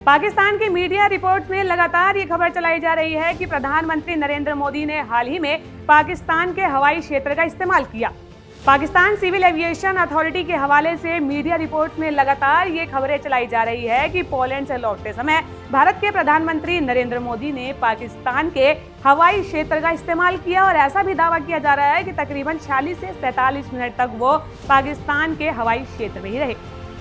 पाकिस्तान की media reports में लगातार ये खबर चलाई जा रही है कि प्रधानमंत्री नरेंद्र मोदी ने हाल ही में पाकिस्तान के हवाई क्षेत्र का इस्तेमाल किया। पाकिस्तान सिविल एविएशन अथॉरिटी के हवाले से मीडिया रिपोर्ट्स में लगातार ये खबरें चलाई जा रही है कि पोलैंड से लौटते समय भारत के प्रधानमंत्री नरेंद्र मोदी ने पाकिस्तान के हवाई क्षेत्र का इस्तेमाल किया और ऐसा भी दावा किया जा रहा है कि तकरीबन 46 से 47 मिनट तक वो पाकिस्तान के हवाई क्षेत्र में ही रहे।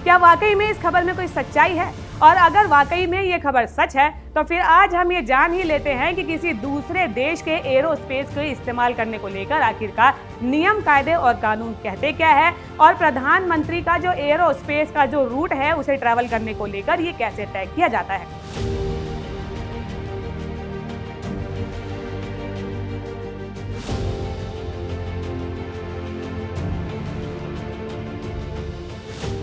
क्या वाकई में इस खबर में कोई सच्चाई है? और अगर वाकई में ये खबर सच है तो फिर आज हम ये जान ही लेते हैं कि किसी दूसरे देश के एरोस्पेस को इस्तेमाल करने को लेकर आखिरकार नियम, कायदे और कानून कहते क्या है और प्रधानमंत्री का जो एरोस्पेस का जो रूट है उसे ट्रैवल करने को लेकर ये कैसे तय किया जाता है।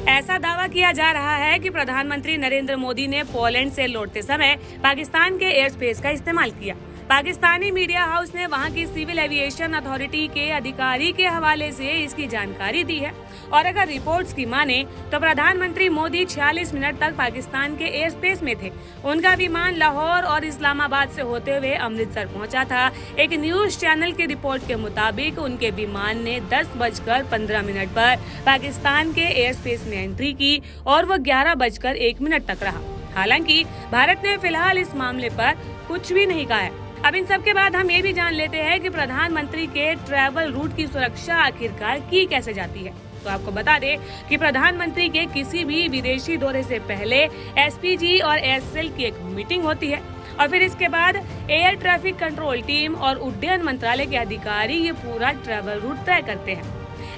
ऐसा दावा किया जा रहा है कि प्रधानमंत्री नरेंद्र मोदी ने पोलैंड से लौटते समय पाकिस्तान के एयर स्पेस का इस्तेमाल किया। पाकिस्तानी मीडिया हाउस ने वहां की सिविल एविएशन अथॉरिटी के अधिकारी के हवाले से इसकी जानकारी दी है और अगर रिपोर्ट्स की माने तो प्रधानमंत्री मोदी 46 मिनट तक पाकिस्तान के एयर स्पेस में थे। उनका विमान लाहौर और इस्लामाबाद से होते हुए अमृतसर पहुंचा था। एक न्यूज चैनल की रिपोर्ट के मुताबिक उनके विमान ने 10:15 पर पाकिस्तान के एयर स्पेस में एंट्री की और वो 11:01 तक रहा। हालांकि भारत ने फिलहाल इस मामले पर कुछ भी नहीं कहा है। अब इन सब के बाद हम ये भी जान लेते हैं कि प्रधानमंत्री के ट्रैवल रूट की सुरक्षा आखिरकार की कैसे जाती है। तो आपको बता दें कि प्रधानमंत्री के किसी भी विदेशी दौरे से पहले एसपीजी और एयरसेल की एक मीटिंग होती है और फिर इसके बाद एयर ट्रैफिक कंट्रोल टीम और उड्डयन मंत्रालय के अधिकारी ये पूरा ट्रैवल रूट तय करते हैं।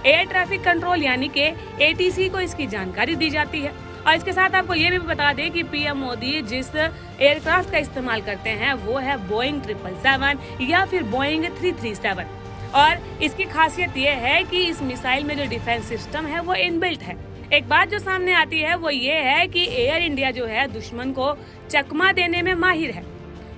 एयर ट्रैफिक कंट्रोल यानी कि एटीसी को इसकी जानकारी दी जाती है। और इसके साथ आपको ये भी बता दें कि पीएम मोदी जिस एयरक्राफ्ट का इस्तेमाल करते हैं वो है बोइंग 777 या फिर बोइंग 337 और इसकी खासियत ये है कि इस मिसाइल में जो डिफेंस सिस्टम है वो इनबिल्ट है। एक बात जो सामने आती है वो ये है कि एयर इंडिया जो है दुश्मन को चकमा देने में माहिर है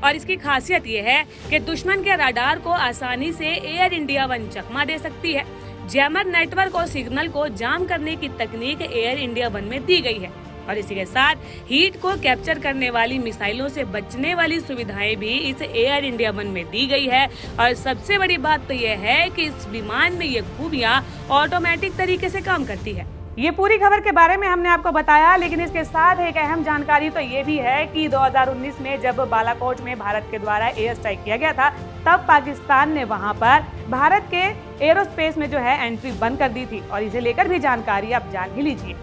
और इसकी खासियत ये है कि दुश्मन के रडार को आसानी से एयर इंडिया वन चकमा दे सकती है। जैमर नेटवर्क और सिग्नल को जाम करने की तकनीक एयर इंडिया वन में दी गई है और इसी के साथ हीट को कैप्चर करने वाली मिसाइलों से बचने वाली सुविधाएं भी इस एयर इंडिया वन में दी गई है। और सबसे बड़ी बात तो यह है कि इस विमान में ये खूबियां ऑटोमेटिक तरीके से काम करती है। ये पूरी खबर के बारे में हमने आपको बताया, लेकिन इसके साथ एक अहम जानकारी तो ये भी है कि 2019 में जब बालाकोट में भारत के द्वारा एयर स्ट्राइक किया गया था तब पाकिस्तान ने वहां पर भारत के एरोस्पेस में जो है एंट्री बंद कर दी थी और इसे लेकर भी जानकारी आप जान ही लीजिए।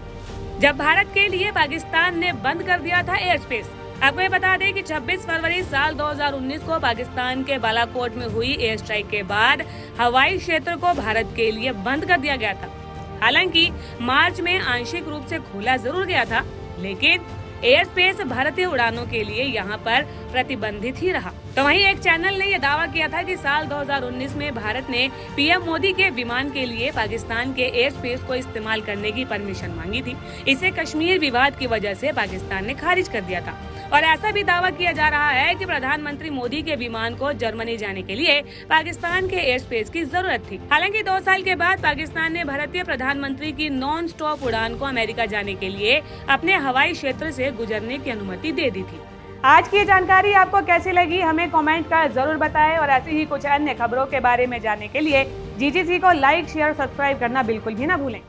जब भारत के लिए पाकिस्तान ने बंद कर दिया था एयर स्पेस, आपको ये बता दें कि 26 फरवरी साल 2019 को पाकिस्तान के बालाकोट में हुई एयर स्ट्राइक के बाद हवाई क्षेत्र को भारत के लिए बंद कर दिया गया था। हालांकि मार्च में आंशिक रूप से खोला जरूर गया था, लेकिन एयर स्पेस भारतीय उड़ानों के लिए यहाँ पर प्रतिबंधित ही रहा। तो वहीं एक चैनल ने यह दावा किया था कि साल 2019 में भारत ने पीएम मोदी के विमान के लिए पाकिस्तान के एयर स्पेस को इस्तेमाल करने की परमिशन मांगी थी। इसे कश्मीर विवाद की वजह से पाकिस्तान ने खारिज कर दिया था और ऐसा भी दावा किया जा रहा है कि प्रधानमंत्री मोदी के विमान को जर्मनी जाने के लिए पाकिस्तान के एयर स्पेस की जरूरत थी। हालांकि 2 साल के बाद पाकिस्तान ने भारतीय प्रधानमंत्री की नॉन स्टॉप उड़ान को अमेरिका जाने के लिए अपने हवाई क्षेत्र से गुजरने की अनुमति दे दी थी। आज की जानकारी आपको कैसी लगी हमें कमेंट कर जरूर बताएं और ऐसी ही कुछ अन्य खबरों के बारे में जानने के लिए जीजीसी को लाइक, शेयर, सब्सक्राइब करना बिल्कुल भी ना भूलें।